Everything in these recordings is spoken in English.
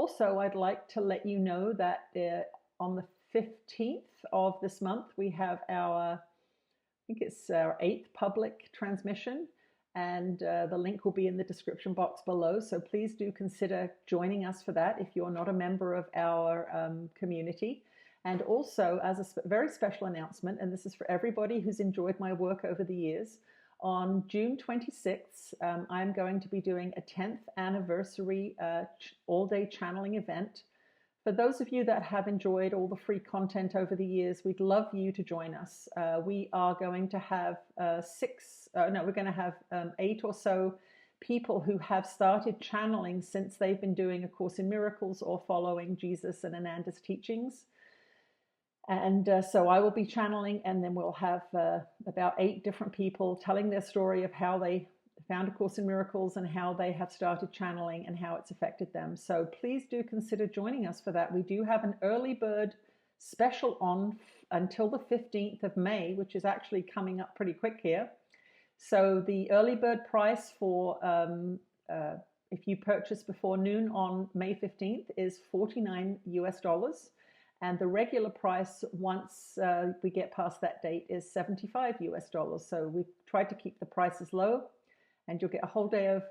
also, I'd like to let you know that on the 15th of this month, we have I think it's our 8th public transmission, and the link will be in the description box below. So please do consider joining us for that if you're not a member of our community. And also, as a very special announcement, and this is for everybody who's enjoyed my work over the years, on June 26th, I'm going to be doing a 10th anniversary all-day channeling event. For those of you that have enjoyed all the free content over the years, we'd love you to join us. We are going to have 8 or so people who have started channeling since they've been doing A Course in Miracles or following Jesus and Ananda's teachings. And so I will be channeling, and then we'll have about 8 different people telling their story of how they found A Course in Miracles and how they have started channeling and how it's affected them. So please do consider joining us for that. We do have an early bird special on until the 15th of May, which is actually coming up pretty quick here. So the early bird price for if you purchase before noon on May 15th is $49 US. And the regular price, once we get past that date, is $75 US. So we've tried to keep the prices low, and you'll get a whole day of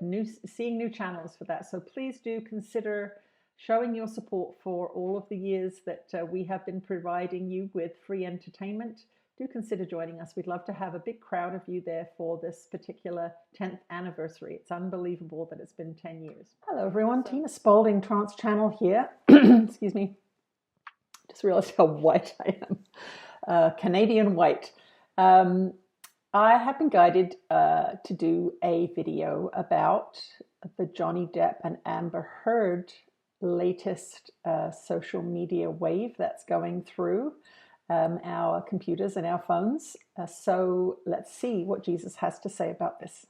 seeing new channels for that. So please do consider showing your support for all of the years that we have been providing you with free entertainment. Do consider joining us. We'd love to have a big crowd of you there for this particular 10th anniversary. It's unbelievable that it's been 10 years. Hello everyone, Tina Spalding, Trance Channel here. Excuse me. Just realized how white I am. Canadian white. I have been guided to do a video about the Johnny Depp and Amber Heard latest social media wave that's going through our computers and our phones. So let's see what Jesus has to say about this.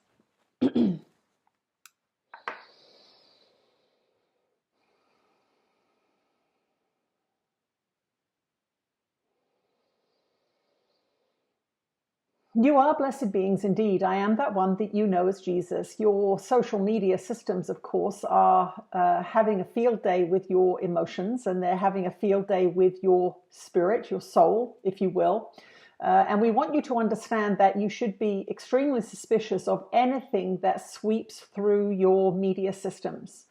You are blessed beings indeed. I am that one that you know as Jesus. Your social media systems, of course, are having a field day with your emotions, and they're having a field day with your spirit, your soul, if you will. And we want you to understand that you should be extremely suspicious of anything that sweeps through your media systems.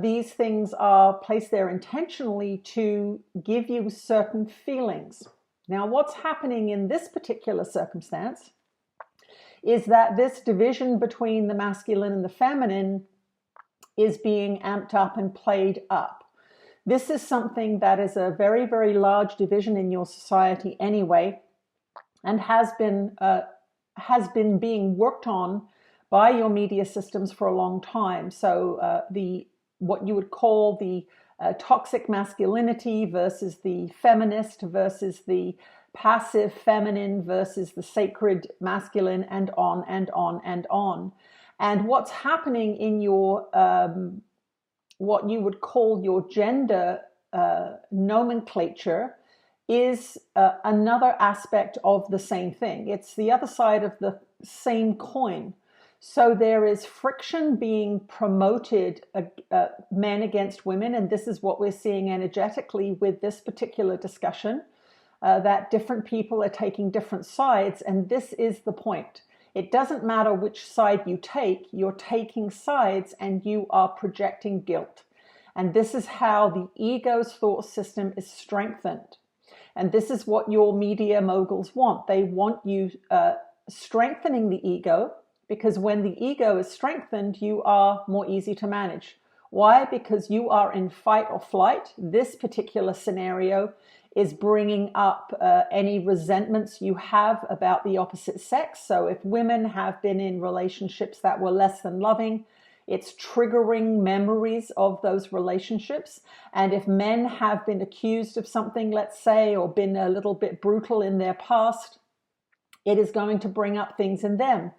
These things are placed there intentionally to give you certain feelings. Now, what's happening in this particular circumstance is that this division between the masculine and the feminine is being amped up and played up. This is something that is a very, very large division in your society anyway, and has been being worked on by your media systems for a long time. So what you would call the toxic masculinity versus the feminist versus the passive feminine versus the sacred masculine, and on and on and on. And what's happening in your what you would call your gender nomenclature is another aspect of the same thing. It's the other side of the same coin. So there is friction being promoted, men against women, and this is what we're seeing energetically with this particular discussion, that different people are taking different sides, and this is the point. It doesn't matter which side you take, you're taking sides and you are projecting guilt. And this is how the ego's thought system is strengthened. And this is what your media moguls want. They want you strengthening the ego, because when the ego is strengthened, you are more easy to manage. Why? Because you are in fight or flight. This particular scenario is bringing up any resentments you have about the opposite sex. So if women have been in relationships that were less than loving, it's triggering memories of those relationships. And if men have been accused of something, let's say, or been a little bit brutal in their past, it is going to bring up things in them.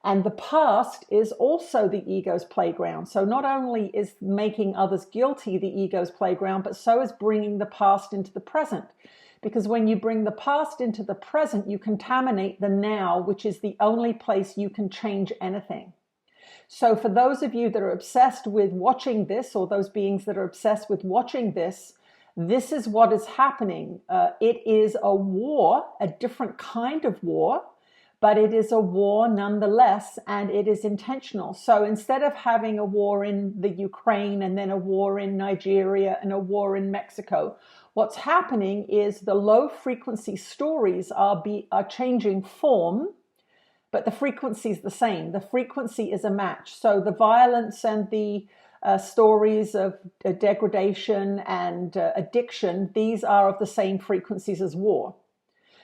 And the past is also the ego's playground. So not only is making others guilty the ego's playground, but so is bringing the past into the present. Because when you bring the past into the present, you contaminate the now, which is the only place you can change anything. So for those of you that are obsessed with watching this, or those beings that are obsessed with watching this, this is what is happening. It is a war, a different kind of war, but it is a war nonetheless, and it is intentional. So instead of having a war in the Ukraine and then a war in Nigeria and a war in Mexico, what's happening is the low frequency stories are changing form, but the frequency is the same. The frequency is a match. So the violence and the stories of degradation and addiction, these are of the same frequencies as war.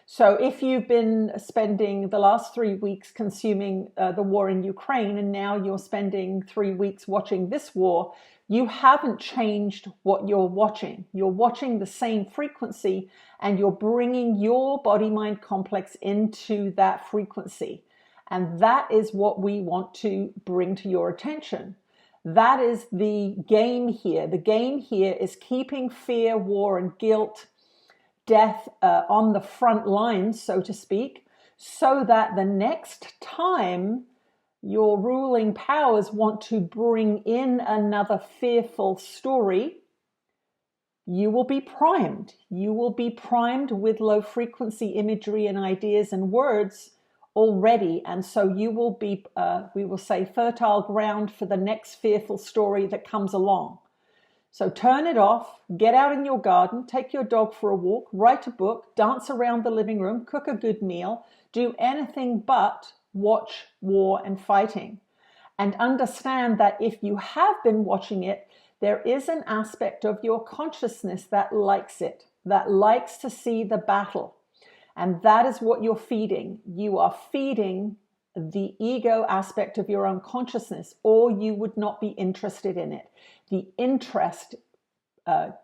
So if you've been spending the last 3 weeks consuming the war in Ukraine, and now you're spending 3 weeks watching this war, you haven't changed what you're watching. You're watching the same frequency, and you're bringing your body-mind complex into that frequency. And that is what we want to bring to your attention. That is the game here. The game here is keeping fear, war, and guilt, death on the front lines, so to speak, so that the next time your ruling powers want to bring in another fearful story, you will be primed. You will be primed with low frequency imagery and ideas and words already. And so you will be, we will say, fertile ground for the next fearful story that comes along. So turn it off, get out in your garden, take your dog for a walk, write a book, dance around the living room, cook a good meal, do anything but watch war and fighting. And understand that if you have been watching it, there is an aspect of your consciousness that likes it, that likes to see the battle. And that is what you're feeding. You are feeding the ego aspect of your own consciousness, or you would not be interested in it. The interest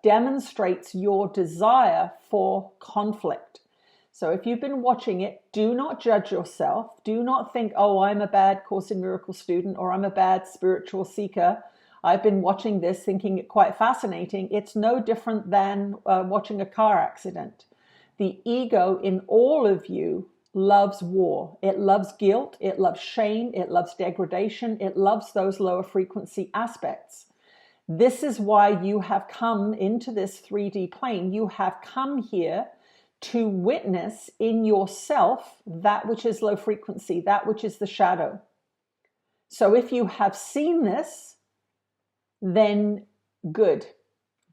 demonstrates your desire for conflict. So if you've been watching it, do not judge yourself. Do not think, oh, I'm a bad Course in Miracles student, or I'm a bad spiritual seeker. I've been watching this thinking it quite fascinating. It's no different than watching a car accident. The ego in all of you loves war. It loves guilt. It loves shame. It loves degradation. It loves those lower frequency aspects. This is why you have come into this 3D plane. You have come here to witness in yourself that which is low frequency, that which is the shadow. So if you have seen this, then good,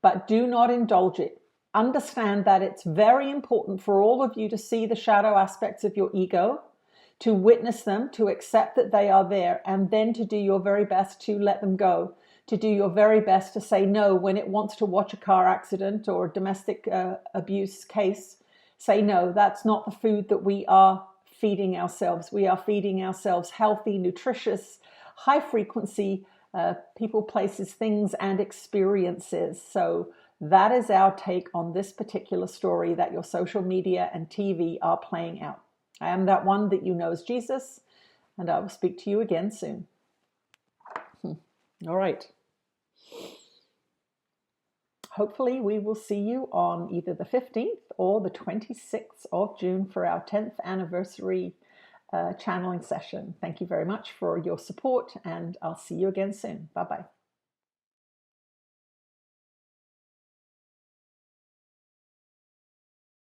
but do not indulge it. Understand that it's very important for all of you to see the shadow aspects of your ego, to witness them, to accept that they are there, and then to do your very best to let them go, to do your very best to say no when it wants to watch a car accident or a domestic abuse case. Say no, that's not the food that we are feeding ourselves. We are feeding ourselves healthy, nutritious, high frequency people, places, things, and experiences. So that is our take on this particular story that your social media and TV are playing out. I am that one that you know as Jesus, and I will speak to you again soon. All right. Hopefully we will see you on either the 15th or the 26th of June for our 10th anniversary channeling session. Thank you very much for your support, and I'll see you again soon. Bye-bye.